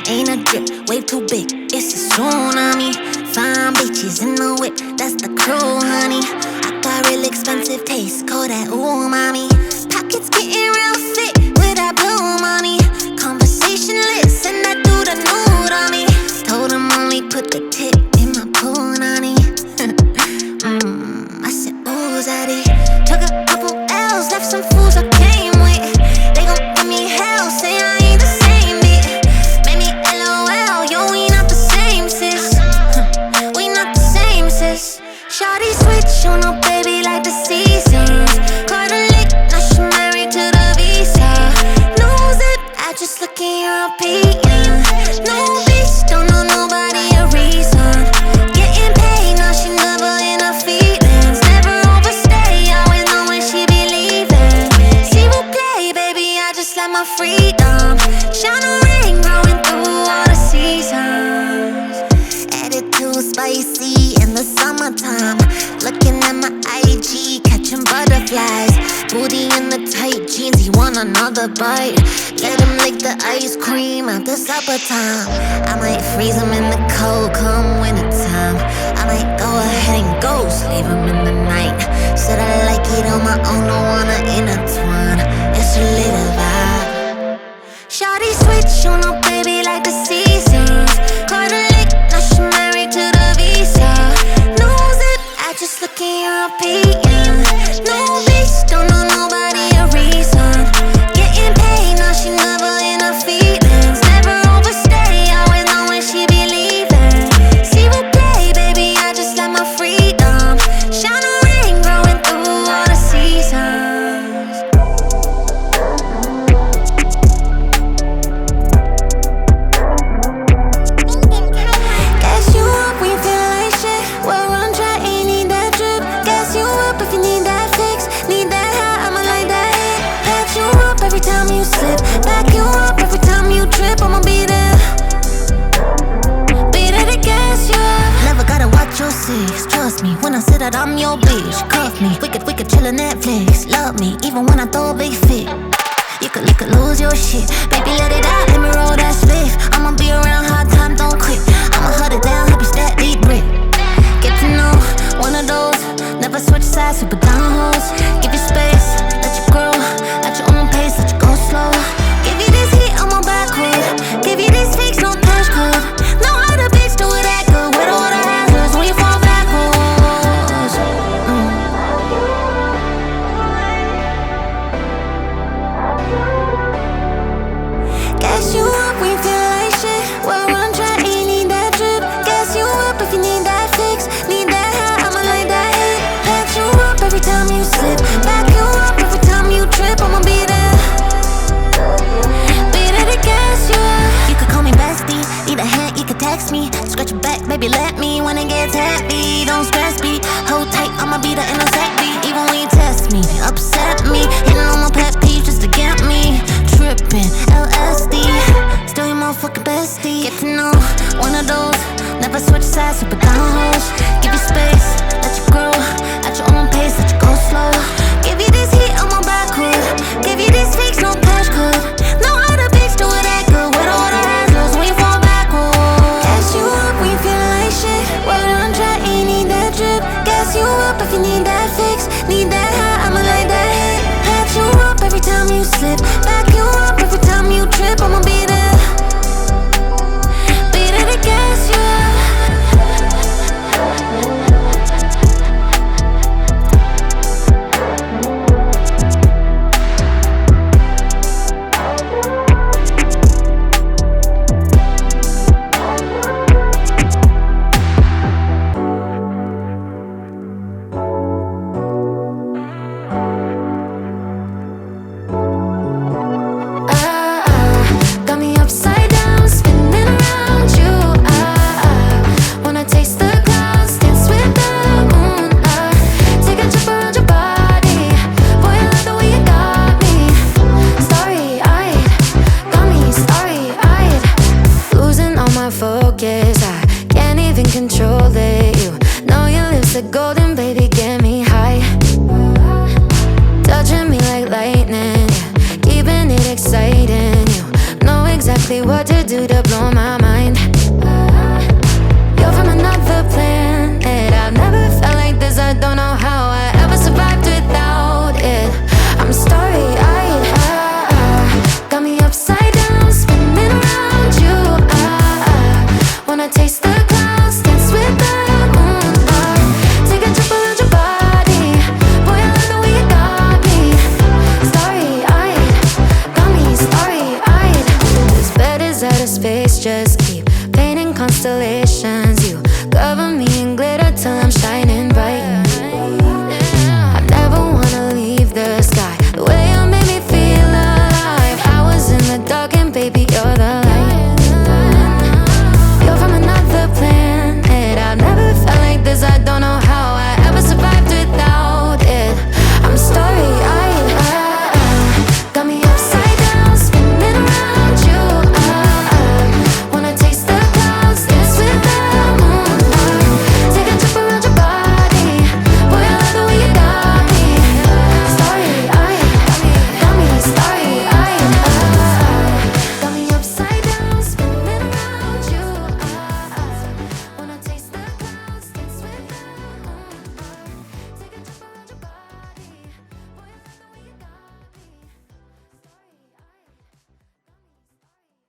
Ain't a drip, wave too big, it's a tsunami. Fine bitches in the whip, that's the crew, honey. I got real expensive taste, call that umami. Pockets getting real thick with that blue money. Conversation lit, send that dude a nude on me. Told him only put the tip in my punani. I said, ooh, zaddy. Took a couple L's, left some fools I came with. They gon' give me hell, say I ain't the same bitch. Made me LOL, yo, we not the same, sis. We not the same, sis. Shawty switch on her baby like the seasons. Caught a lick, now she married to the visa. Knows it, I just look European. No bitch, don't know nobody a reason. Getting paid, now she never in her feelings. Never overstay, always know when she be leaving. S'il vous plaît, baby, I just like my freedom. Shine a ring, growing through all the seasons. Attitude spicy in the summertime. Looking at my IG, catching butterflies. Booty in the tight jeans, he want another bite. Let him lick the ice cream after supper time. I might freeze him in the cold come winter time. I might go ahead and ghost, leave him in the night. Said I like it on my own, don't wanna intertwine. It's a little vibe. Shawty switch on her baby like the seasons. Caught a lick, now she married to the visa. Knows it, I just look European. No bitch, don't know nobody a reason. Getting paid, now she never in her feelings. Never overstay, always know when she be leaving. S'il vous plaît, baby, I just like my freedom. Shine a ring, growing through all the seasons. Gas you up when you feel like shit. Well, run dry, ain't need that drip. Gas you up if you need that fix. Need that high, I'ma like that hit. Patch you up every time you slip. Back you up every time you trip. I'ma be there. Be there to gas you up. Never gotta watch your six. Trust me, when I say that I'm your bitch. Cuff me, wicked, wicked, chillin' Netflix. Love me, even when I throw a big fit. You could lose your shit. Baby, let it out, let me roll that spliff. I'ma be around, hard time, don't quit. I'ma hold it down, help you stack, deep grip. Get to know one of those. Never switch sides, super down hoes. Give you space, let you grow. At your own pace, let you go slow. Give you this heat, I'm on backwood. Give you this fix, no cash code. No other bitch do it that good. With all the hazards when you fall backwards. Gas you up when you feel like shit. Well, run dry, ain't need that drip. Gas you up if you need that fix. Need that high, I'ma like that hit. Patch you up every time you slip. Back you up every time you trip. I'ma be there. Be there to gas you up. You could call me bestie. Need a hand, you could text me. Scratch your back, baby, let me. When it gets heavy, don't stress me. Hold tight, I'ma be the intersect me. Even when you test me, upset me. Hitting on my pet peeves just to get me. Trippin', LSD. Still your motherfucking bestie. Get to know one of those. Never switch sides, super down hoes. Give you space, let you grow. At your own pace, let you go slow. Give you this heat, I'm on backwood. Give you this fix, no cash code. No other bitch do it that good. With all the hazards when you fall backwards. Gas you up when you feel like shit. Well, run dry, ain't need that drip. Gas you up if you need that fix. Need that high, I'ma like that hit. Patch you up every time you slip. Back you up every time you trip. I'ma be there. Be there to gas you up. Got me upside down, spinning around you. Wanna taste the clouds, dance with the moon. Take a trip around your body. Boy, I love the way you got me. Starry-eyed, got me starry-eyed. Losing all my focus, I can't even control it. You know your lips are golden, baby, get me high. Touching me like lightning, yeah, keeping it exciting. You know exactly what to do to to blow my mind. You're from another planet. I've never felt like this. I don't know how I ever survived without it. I'm starry-eyed. Got me upside down, spinning around you. Wanna taste the clouds, dance with the moon. Take a trip around your body. Boy, I love the way you got me. Starry-eyed, got me starry-eyed. This bed is out of space, just keep painting constellations.